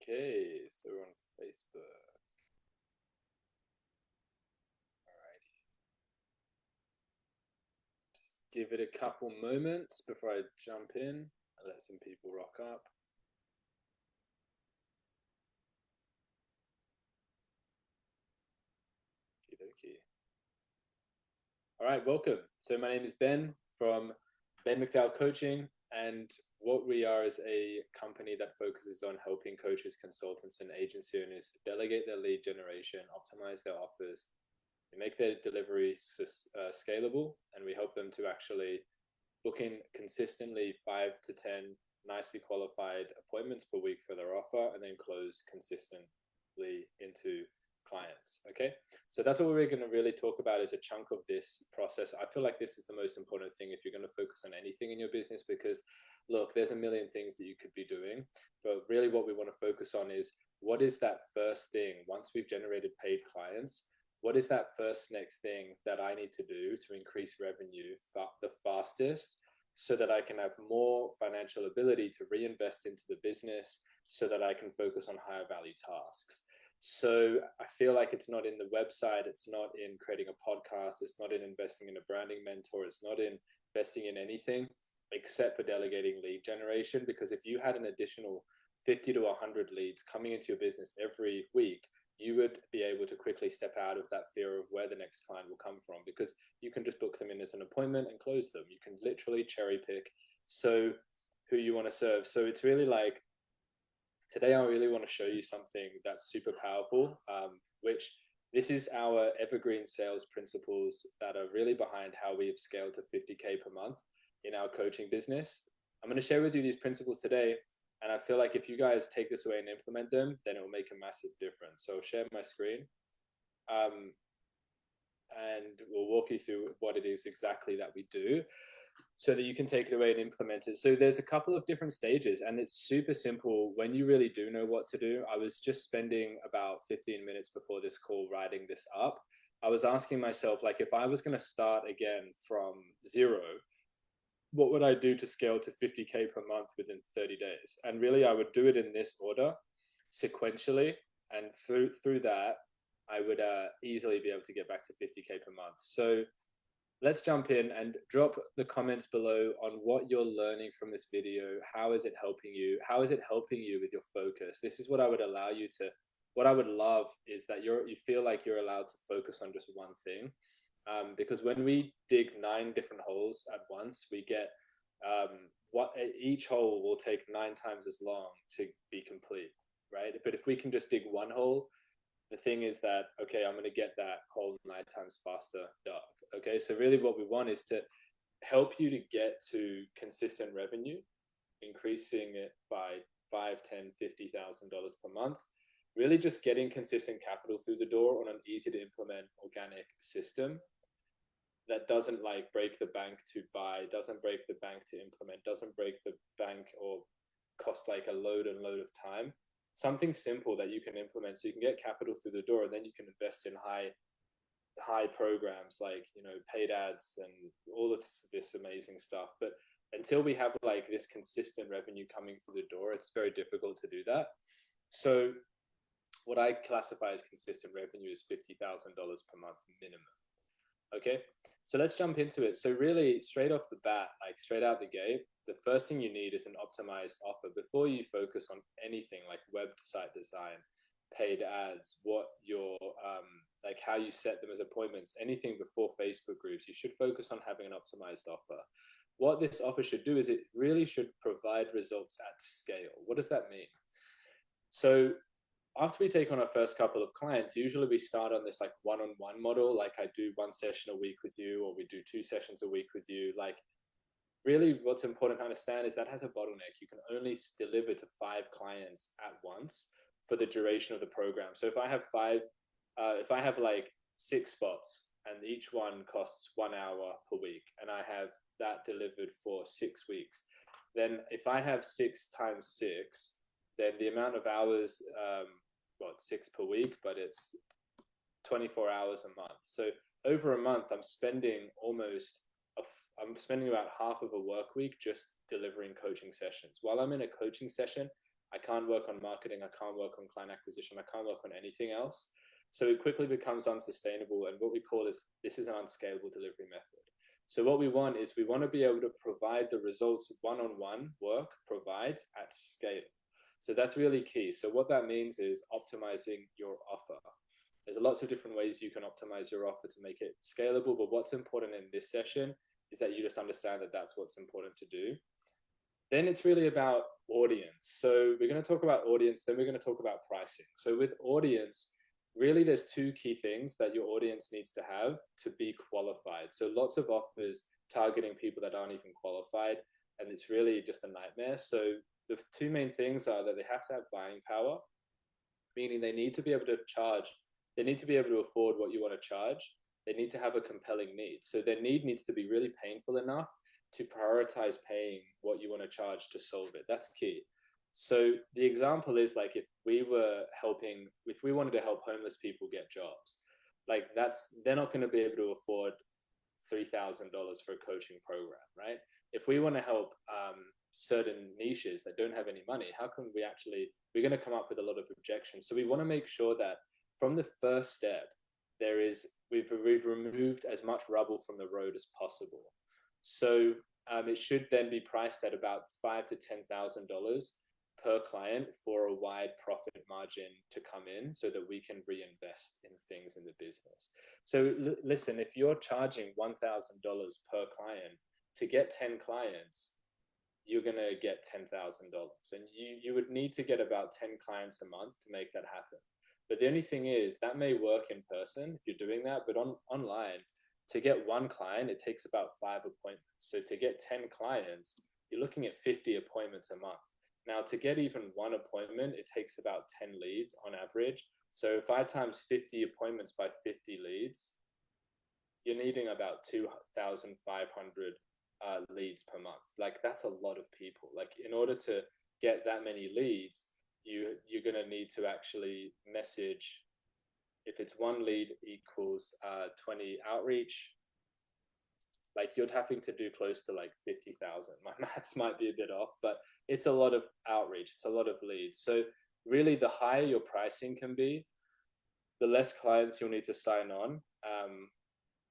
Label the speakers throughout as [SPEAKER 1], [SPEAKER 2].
[SPEAKER 1] Okay, so we're on Facebook. Alrighty. Just give it a couple moments before I jump in and let some people rock up. Okie All right, welcome. So my name is Ben from Ben McDowell Coaching, and what we are is a company that focuses on helping coaches, consultants, and agency owners delegate their lead generation, optimize their offers, make their deliveries scalable, and we help them to actually book in consistently 5 to 10 nicely qualified appointments per week for their offer, and then close consistently into clients. Okay, so that's what we're going to really talk about is a chunk of this process. I feel like this is the most important thing if you're going to focus on anything in your business, because look, there's a million things that you could be doing, but really what we want to focus on is what is that first thing once we've generated paid clients. What is that first next thing that I need to do to increase revenue the fastest, so that I can have more financial ability to reinvest into the business, so that I can focus on higher value tasks. So I feel like it's not in the website, it's not in creating a podcast, it's not in investing in a branding mentor, it's not in investing in anything except for delegating lead generation. Because if you had an additional 50 to 100 leads coming into your business every week, you would be able to quickly step out of that fear of where the next client will come from, because you can just book them in as an appointment and close them. You can literally cherry pick so who you want to serve. So it's really like, today I really want to show you something that's super powerful, which this is our evergreen sales principles that are really behind how we've scaled to 50K per month in our coaching business. I'm going to share with you these principles today, and I feel like if you guys take this away and implement them, then it will make a massive difference. So I'll share my screen, and we'll walk you through what it is exactly that we do, so that you can take it away and implement it. So there's a couple of different stages, and it's super simple when you really do know what to do. I was just spending about 15 minutes before this call writing this up. I was asking myself, like, if I was going to start again from zero, what would I do to scale to 50K per month within 30 days? And really, I would do it in this order, sequentially. And through that, I would easily be able to get back to 50K per month. So let's jump in and drop the comments below on what you're learning from this video. How is it helping you? How is it helping you with your focus? This is what I would allow you to, what I would love is that you feel like you're allowed to focus on just one thing. Because when we dig 9 different holes at once, we get what each hole will take 9 times as long to be complete, right? But if we can just dig one hole, the thing is that, okay, I'm going to get that hole 9 times faster dug. Okay, so really what we want is to help you to get to consistent revenue, increasing it by 5, 10, $50,000 per month. Really just getting consistent capital through the door on an easy to implement organic system that doesn't like break the bank to buy, doesn't break the bank to implement, doesn't break the bank or cost like a load and load of time. Something simple that you can implement so you can get capital through the door, and then you can invest in high programs like, you know, paid ads and all of this amazing stuff. But until we have like this consistent revenue coming through the door, it's very difficult to do that. So what I classify as consistent revenue is $50,000 per month minimum. Okay, so let's jump into it. So really, straight off the bat, like straight out the gate, the first thing you need is an optimized offer before you focus on anything like website design, paid ads, what your like how you set them as appointments, anything before Facebook groups. You should focus on having an optimized offer. What this offer should do is it really should provide results at scale. What does that mean? So after we take on our first couple of clients, usually we start on this like one-on-one model. Like I do 1 session a week with you, or we do 2 sessions a week with you. Like really what's important to understand is that has a bottleneck. You can only deliver to 5 clients at once for the duration of the program. So if I have like 6 spots and each one costs 1 hour per week, and I have that delivered for 6 weeks, then if I have 6 times 6, then the amount of hours, 6 per week, but it's 24 hours a month. So over a month, I'm spending about half of a work week just delivering coaching sessions. While I'm in a coaching session, I can't work on marketing. I can't work on client acquisition. I can't work on anything else. So it quickly becomes unsustainable. And what we call is, this is an unscalable delivery method. So what we want is, we want to be able to provide the results one-on-one work provides at scale. So that's really key. So what that means is optimizing your offer. There's lots of different ways you can optimize your offer to make it scalable. But what's important in this session is that you just understand that that's what's important to do. Then it's really about audience. So we're going to talk about audience, then we're going to talk about pricing. So with audience, really there's two key things that your audience needs to have to be qualified. So lots of offers targeting people that aren't even qualified, and it's really just a nightmare. So the two main things are that they have to have buying power, meaning they need to be able to charge, they need to be able to afford what you want to charge. They need to have a compelling need. So their need needs to be really painful enough to prioritize paying what you want to charge to solve it. That's key. So the example is, like, if we wanted to help homeless people get jobs, like, they're not going to be able to afford $3,000 for a coaching program, right? If we want to help certain niches that don't have any money, how can we're going to come up with a lot of objections. So we want to make sure that from the first step, we've removed as much rubble from the road as possible. So it should then be priced at about $5,000 to $10,000 per client for a wide profit margin to come in, so that we can reinvest in things in the business. So listen, if you're charging $1,000 per client to get 10 clients, you're going to get $10,000. And you would need to get about 10 clients a month to make that happen. But the only thing is, that may work in person if you're doing that, but online, to get one client, it takes about 5 appointments. So to get 10 clients, you're looking at 50 appointments a month. Now, to get even one appointment, it takes about 10 leads on average. So if I times 50 appointments by 50 leads, you're needing about 2,500 leads per month. Like, that's a lot of people. Like, in order to get that many leads, you're going to need to actually message. If it's one lead equals 20 outreach, like, you're having to do close to like 50,000. My maths might be a bit off, but it's a lot of outreach. It's a lot of leads. So really, the higher your pricing can be, the less clients you'll need to sign on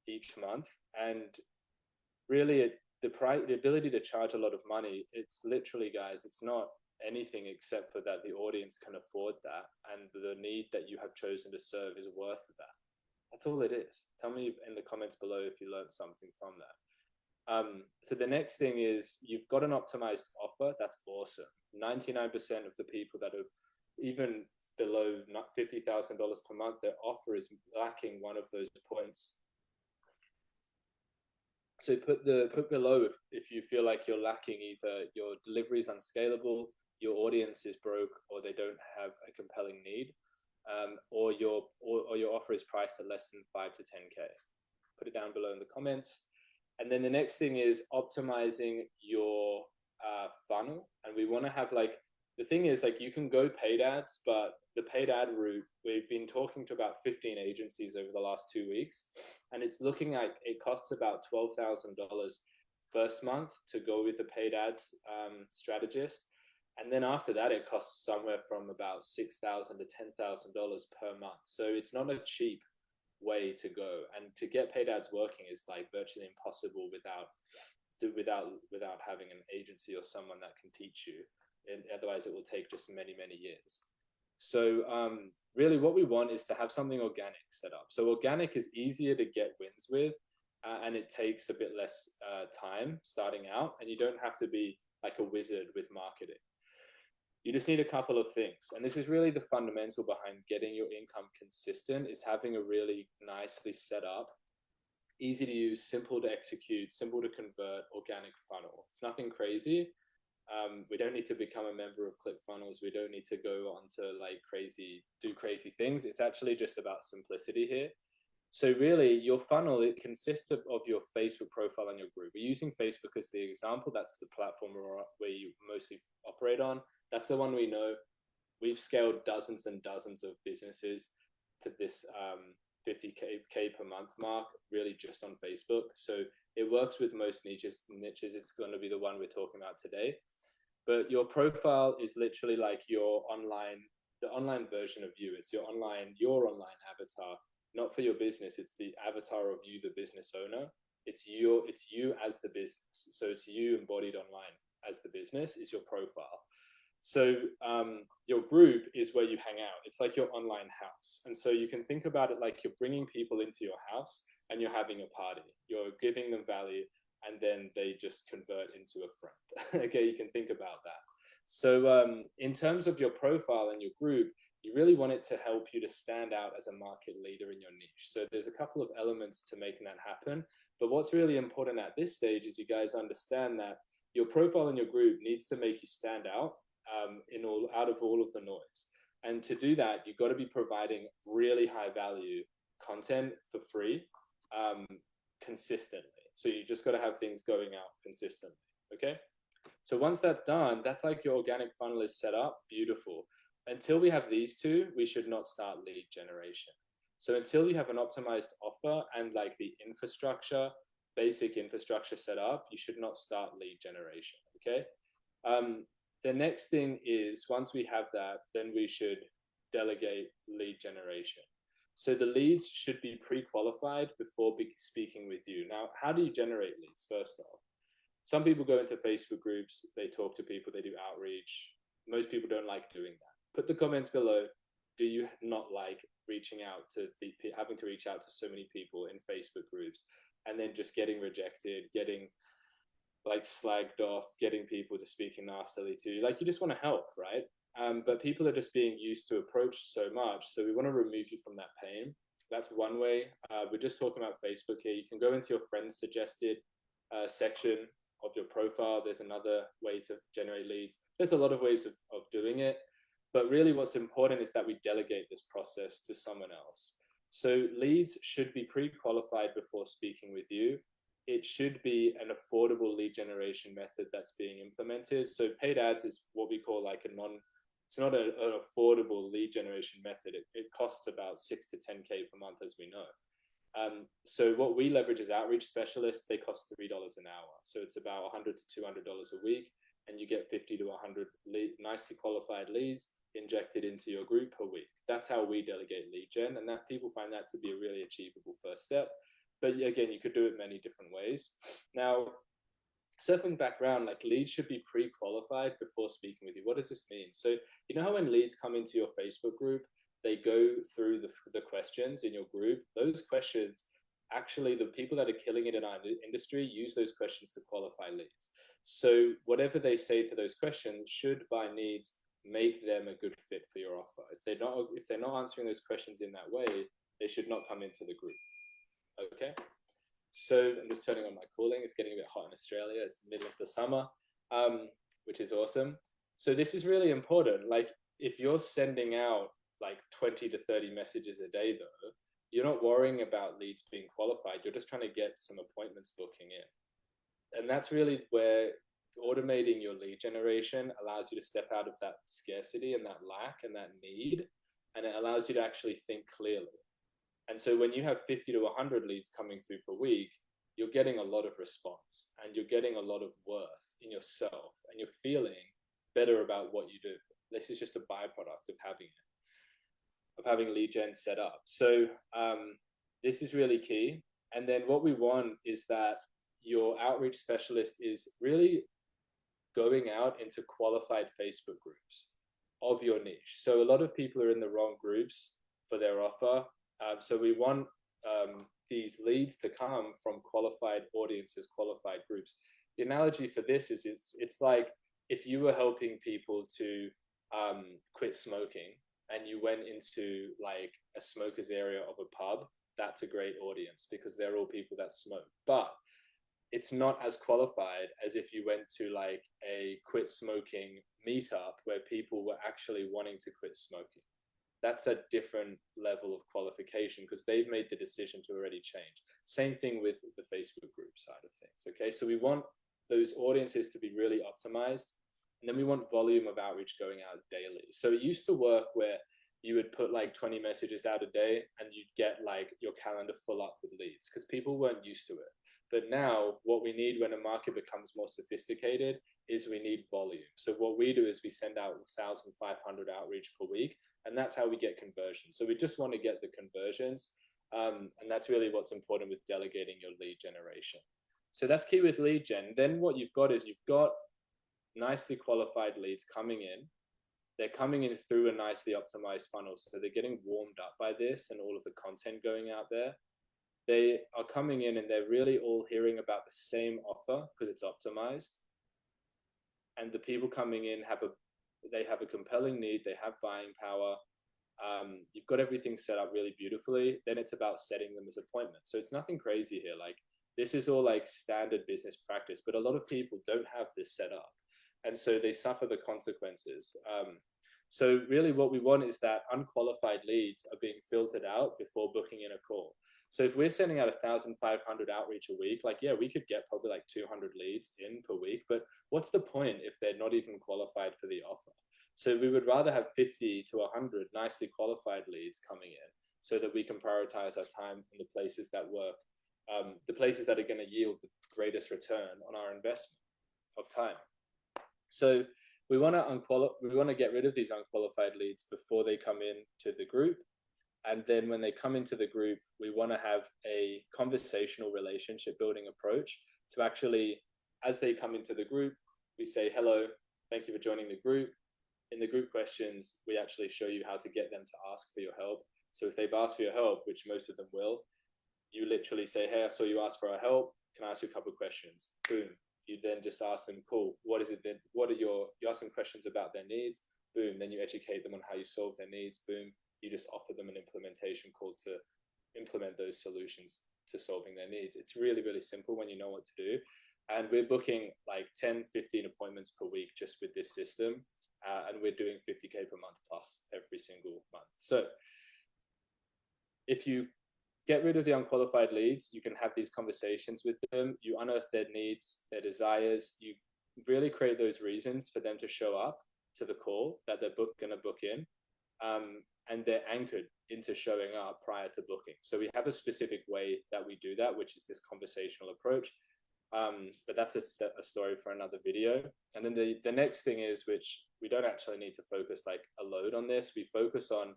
[SPEAKER 1] each month. And really, the ability to charge a lot of money, it's literally, guys, it's not anything except for that the audience can afford that, and the need that you have chosen to serve is worth that. That's all it is. Tell me in the comments below if you learned something from that. So the next thing is, you've got an optimized offer. That's awesome. 99% of the people that are even below $50,000 per month, their offer is lacking one of those points. So put below if you feel like you're lacking either your delivery is unscalable, your audience is broke, or they don't have a compelling need, or your offer is priced at less than 5 to 10K. Put it down below in the comments. And then the next thing is optimizing your funnel. And we want to have, like, the thing is, like, you can go paid ads, but the paid ad route, we've been talking to about 15 agencies over the last 2 weeks, and it's looking like it costs about $12,000 first month to go with the paid ads strategist. And then after that, it costs somewhere from about $6,000 to $10,000 per month. So it's not a cheap way to go. And to get paid ads working is like virtually impossible without having an agency or someone that can teach you. And otherwise, it will take just many, many years. So really what we want is to have something organic set up. So organic is easier to get wins with, and it takes a bit less time starting out, and you don't have to be like a wizard with marketing. You just need a couple of things. And this is really the fundamental behind getting your income consistent, is having a really nicely set up, easy to use, simple to execute, simple to convert organic funnel. It's nothing crazy. We don't need to become a member of ClickFunnels. We don't need to go on to do crazy things. It's actually just about simplicity here. So really, your funnel, it consists of your Facebook profile and your group. We're using Facebook as the example. That's the platform where you mostly operate on. That's the one we know. We've scaled dozens and dozens of businesses to this 50K per month mark, really just on Facebook. So it works with most niches. It's going to be the one we're talking about today. but your profile is literally like your the online version of you. It's your online avatar, not for your business. It's the avatar of you, the business owner. It's you as the business. So it's you embodied online as the business is your profile. So your group is where you hang out. It's like your online house. And so you can think about it like you're bringing people into your house and you're having a party. You're giving them value, and then they just convert into a friend. Okay, you can think about that. So in terms of your profile and your group, you really want it to help you to stand out as a market leader in your niche. So there's a couple of elements to making that happen. But what's really important at this stage is you guys understand that your profile and your group needs to make you stand out out of all of the noise. And to do that, you've got to be providing really high value content for free consistently. So you just got to have things going out consistently. Okay. So once that's done, that's like your organic funnel is set up. Beautiful. Until we have these two, we should not start lead generation. So until you have an optimized offer and like the infrastructure, basic infrastructure set up, you should not start lead generation. Okay. The next thing is once we have that, then we should delegate lead generation. So the leads should be pre-qualified before speaking with you. Now, how do you generate leads? First off, some people go into Facebook groups, they talk to people, they do outreach. Most people don't like doing that. Put the comments below. Do you not like having to reach out to so many people in Facebook groups and then just getting rejected, getting like slagged off, getting people to speaking nastily to you? Like, you just want to help, right? But people are just being used to approach so much. So we want to remove you from that pain. That's one way. We're just talking about Facebook here. You can go into your friends suggested section of your profile. There's another way to generate leads. There's a lot of ways of doing it. But really what's important is that we delegate this process to someone else. So leads should be pre-qualified before speaking with you. It should be an affordable lead generation method that's being implemented. So paid ads is what we call like it's not an affordable lead generation method. It costs about 6 to 10K per month, as we know. So what we leverage is outreach specialists. They cost $3 an hour. So it's about $100 to $200 a week, and you get 50 to 100 nicely qualified leads injected into your group per week. That's how we delegate lead gen, and that people find that to be a really achievable first step. But again, you could do it many different ways. Now, circling back around, like leads should be pre-qualified before speaking with you. What does this mean? So you know how when leads come into your Facebook group, they go through the questions in your group. Those questions, actually, the people that are killing it in our industry use those questions to qualify leads. So whatever they say to those questions should by needs make them a good fit for your offer. If they're not answering those questions in that way, they should not come into the group. Okay. So I'm just turning on my cooling. It's getting a bit hot in Australia. It's the middle of the summer, which is awesome. So this is really important. Like if you're sending out like 20 to 30 messages a day though, you're not worrying about leads being qualified. You're just trying to get some appointments booking in. And that's really where automating your lead generation allows you to step out of that scarcity and that lack and that need. And it allows you to actually think clearly. And so when you have 50 to 100 leads coming through per week, you're getting a lot of response and you're getting a lot of worth in yourself and you're feeling better about what you do. This is just a byproduct of having lead gen set up. So this is really key. And then what we want is that your outreach specialist is really going out into qualified Facebook groups of your niche. So a lot of people are in the wrong groups for their offer. So we want these leads to come from qualified audiences, qualified groups. The analogy for this is it's like if you were helping people to quit smoking and you went into like a smoker's area of a pub, that's a great audience because they're all people that smoke. But it's not as qualified as if you went to like a quit smoking meetup where people were actually wanting to quit smoking. That's a different level of qualification because they've made the decision to already change. Same thing with the Facebook group side of things. Okay, so we want those audiences to be really optimized, and then we want volume of outreach going out daily. So it used to work where you would put like 20 messages out a day and you'd get like your calendar full up with leads because people weren't used to it. But now what we need when a market becomes more sophisticated is we need volume. So what we do is we send out 1,500 outreach per week, and that's how we get conversions. So we just want to get the conversions. And that's really what's important with delegating your lead generation. So that's key with lead gen. Then what you've got is you've got nicely qualified leads coming in. They're coming in through a nicely optimized funnel. So they're getting warmed up by this and all of the content going out there. They are coming in and they're really all hearing about the same offer because it's optimized. And the people coming in have a compelling need. They have buying power. You've got everything set up really beautifully. Then it's about setting them as appointments. So it's nothing crazy here. Like, this is all like standard business practice, but a lot of people don't have this set up. And so they suffer the consequences. So really what we want is that unqualified leads are being filtered out before booking in a call. So if we're sending out 1,500 outreach a week, like, yeah, we could get probably like 200 leads in per week, but what's the point if they're not even qualified for the offer? So we would rather have 50 to 100 nicely qualified leads coming in so that we can prioritize our time in the places that work, the places that are going to yield the greatest return on our investment of time. So we want to get rid of these unqualified leads before they come in to the group. And then when they come into the group, we want to have a conversational relationship building approach to actually, as they come into the group, we say, hello, thank you for joining the group. In the group questions, we actually show you how to get them to ask for your help. So if they've asked for your help, which most of them will, you literally say, hey, I saw you ask for our help. Can I ask you a couple of questions? Boom. You then just ask them, cool, what is it then? You ask them questions about their needs. Boom. Then you educate them on how you solve their needs. Boom. You just offer them an implementation call to implement those solutions to solving their needs. It's really, really simple when you know what to do. And we're booking like 10, 15 appointments per week just with this system. And we're doing 50K per month plus every single month. So if you get rid of the unqualified leads, you can have these conversations with them. You unearth their needs, their desires. You really create those reasons for them to show up to the call that they're going to book in. And they're anchored into showing up prior to booking. So we have a specific way that we do that, which is this conversational approach. But that's a story for another video. And then the next thing is, which we don't actually need to focus like a load on this. We focus on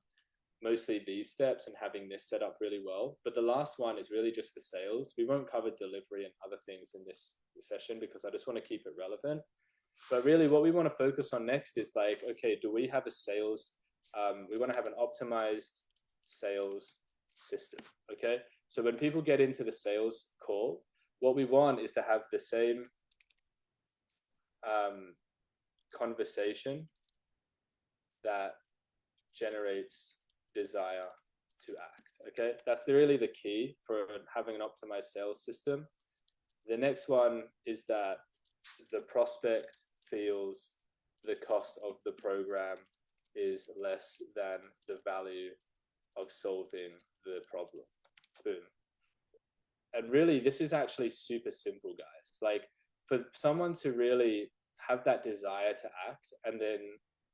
[SPEAKER 1] mostly these steps and having this set up really well. But the last one is really just the sales. We won't cover delivery and other things in this session because I just want to keep it relevant. But really what we want to focus on next is like, okay, do we have a sales? We want to have an optimized sales system. Okay. So when people get into the sales call, what we want is to have the same conversation that generates desire to act. Okay, that's really the key for having an optimized sales system. The next one is that the prospect feels the cost of the program is less than the value of solving the problem. Boom. And really, this is actually super simple, guys. Like, for someone to really have that desire to act and then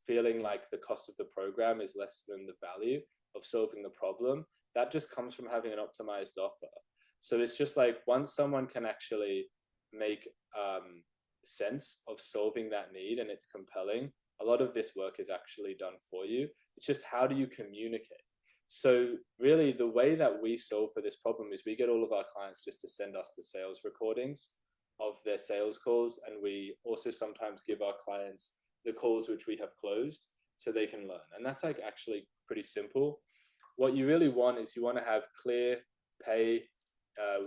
[SPEAKER 1] feeling like the cost of the program is less than the value of solving the problem, that just comes from having an optimized offer. So it's just like, once someone can actually make sense of solving that need and it's compelling, a lot of this work is actually done for you. It's just, how do you communicate? So really the way that we solve for this problem is we get all of our clients just to send us the sales recordings of their sales calls. And we also sometimes give our clients the calls which we have closed so they can learn. And that's like actually pretty simple. What you really want is you want to have clear pay.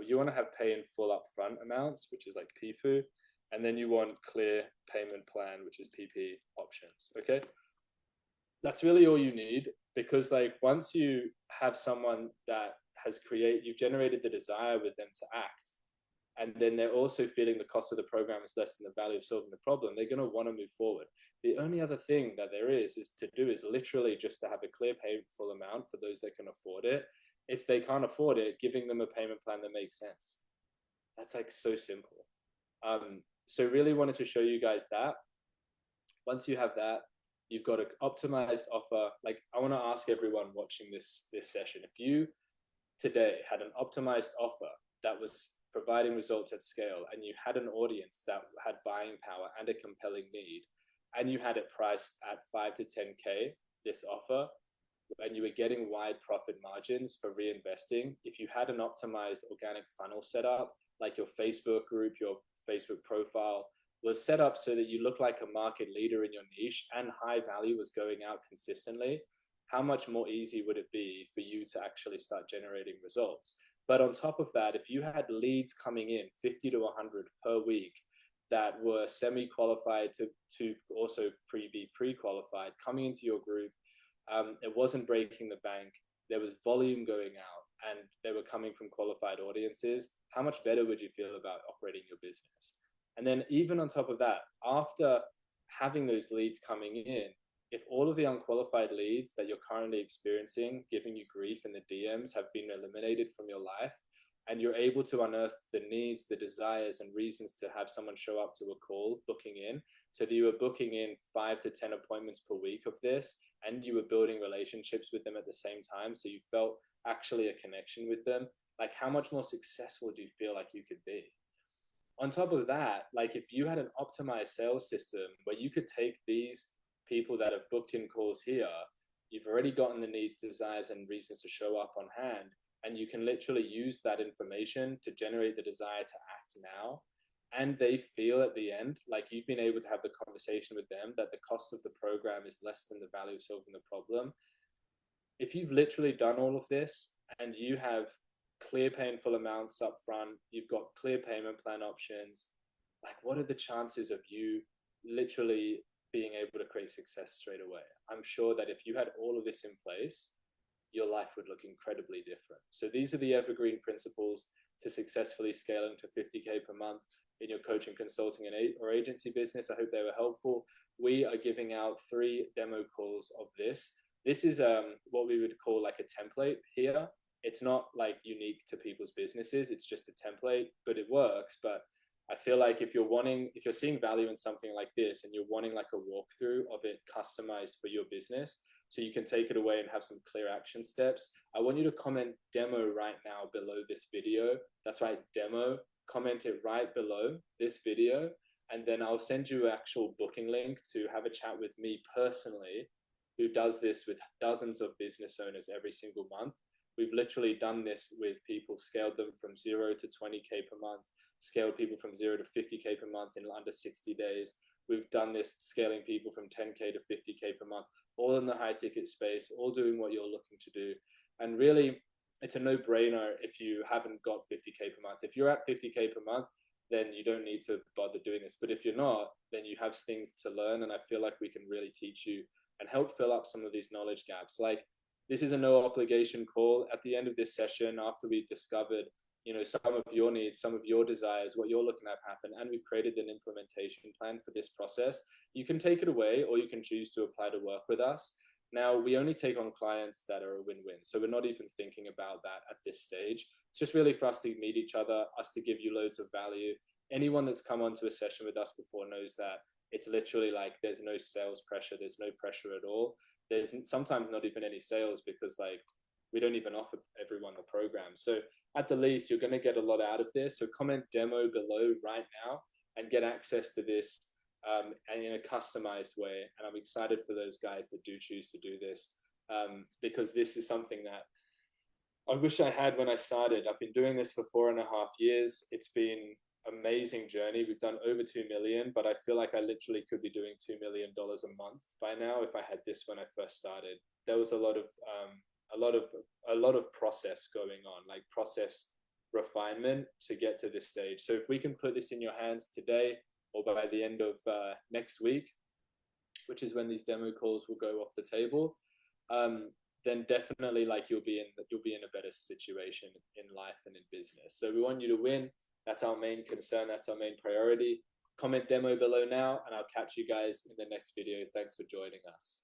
[SPEAKER 1] You want to have pay in full upfront amounts, which is like PFU. And then you want clear payment plan, which is PP options. Okay. That's really all you need, because like once you have someone that has you've generated the desire with them to act, and then they're also feeling the cost of the program is less than the value of solving the problem, they're going to want to move forward. The only other thing that there is to do is literally just to have a clear pay full amount for those that can afford it. If they can't afford it, giving them a payment plan that makes sense. That's like so simple. So really wanted to show you guys that. Once you have that, you've got an optimized offer. Like, I want to ask everyone watching this session, if you today had an optimized offer that was providing results at scale, and you had an audience that had buying power and a compelling need, and you had it priced at 5 to 10K, this offer, and you were getting wide profit margins for reinvesting, if you had an optimized organic funnel set up, like your Facebook group, your Facebook profile was set up so that you look like a market leader in your niche and high value was going out consistently, how much more easy would it be for you to actually start generating results? But on top of that, if you had leads coming in 50 to 100 per week that were semi-qualified to also be pre-qualified coming into your group, it wasn't breaking the bank, there was volume going out, and they were coming from qualified audiences, how much better would you feel about operating your business? And then even on top of that, after having those leads coming in, if all of the unqualified leads that you're currently experiencing, giving you grief in the DMs, have been eliminated from your life, and you're able to unearth the needs, the desires, and reasons to have someone show up to a call, booking in, so that you were booking in 5 to 10 appointments per week of this, and you were building relationships with them at the same time, so you felt actually a connection with them, like how much more successful do you feel like you could be? On top of that, like if you had an optimized sales system where you could take these people that have booked in calls here, you've already gotten the needs, desires, and reasons to show up on hand, and you can literally use that information to generate the desire to act now. And they feel at the end like you've been able to have the conversation with them that the cost of the program is less than the value of solving the problem. If you've literally done all of this and you have clear painful amounts up front, you've got clear payment plan options, like what are the chances of you literally being able to create success straight away? I'm sure that if you had all of this in place, your life would look incredibly different. So these are the evergreen principles to successfully scaling to 50K per month in your coaching, consulting, or agency business. I hope they were helpful. We are giving out 3 demo calls of this. This is what we would call like a template here. It's not like unique to people's businesses. It's just a template, but it works. But I feel like if you're seeing value in something like this and you're wanting like a walkthrough of it customized for your business, so you can take it away and have some clear action steps, I want you to comment demo right now below this video. That's right, demo. Comment it right below this video. And then I'll send you an actual booking link to have a chat with me personally, who does this with dozens of business owners every single month. We've literally done this with people, scaled them from 0 to 20K per month, scaled people from 0 to 50K per month in under 60 days. We've done this scaling people from 10K to 50K per month, all in the high ticket space, all doing what you're looking to do. And really, it's a no-brainer if you haven't got 50K per month. If you're at 50K per month, then you don't need to bother doing this. But if you're not, then you have things to learn. And I feel like we can really teach you and help fill up some of these knowledge gaps. Like, this is a no obligation call. At the end of this session, after we've discovered, some of your needs, some of your desires, what you're looking at happen, and we've created an implementation plan for this process, you can take it away or you can choose to apply to work with us. Now, we only take on clients that are a win-win. So we're not even thinking about that at this stage. It's just really for us to meet each other, us to give you loads of value. Anyone that's come onto a session with us before knows that it's literally like there's no sales pressure. There's no pressure at all. There's sometimes not even any sales because we don't even offer everyone the program. So at the least, you're going to get a lot out of this. So comment demo below right now and get access to this and in a customized way. And I'm excited for those guys that do choose to do this because this is something that I wish I had when I started. I've been doing this for 4.5 years. It's been an amazing journey. We've done over 2 million, but I feel like I literally could be doing $2 million a month by now if I had this when I first started. There was a lot of process going on, like process refinement to get to this stage. So if we can put this in your hands today or by the end of next week, which is when these demo calls will go off the table, then definitely you'll be in a better situation in life and in business. So we want you to win. That's our main concern. That's our main priority. Comment demo below now, and I'll catch you guys in the next video. Thanks for joining us.